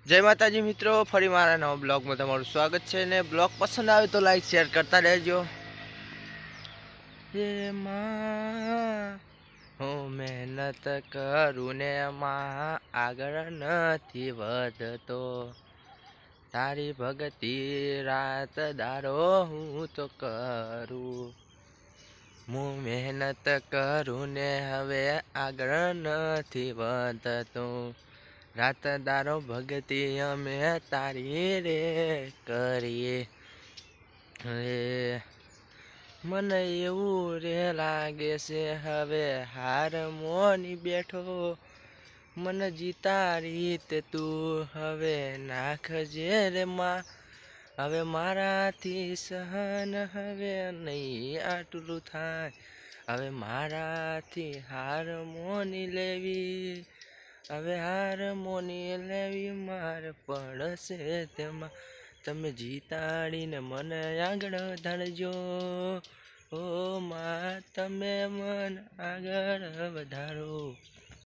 જય માતાજી મિત્રો, ફરી મારા નવા બ્લોગમાં તમારું સ્વાગત છે ને બ્લોગ પસંદ આવે તો લાઈક શેર કરતા રહેજો। એ માં હું મહેનત કરું ને માં આગળ નથી વધતો, તારી ભક્તિ રાત દારો હું તો કરું। હું મહેનત કરું ને હવે આગળ નથી વધતો, રાત દારો ભક્તિ અમે તારી રે કરીએ। હવે મને એવું રે લાગે છે હવે હાર મોની બેઠો, મને જીતાડી તે તું હવે નાખજે રે માં। હવે મારાથી સહન હવે નહીં આટલું થાય, હવે મારાથી હાર મોની લેવી, હવે હાર મોની લેવી મારે પડશે તેમાં, તમે જીતાડીને મને આગળ વધારજો। ઓ માં તમે મને આગળ વધારો।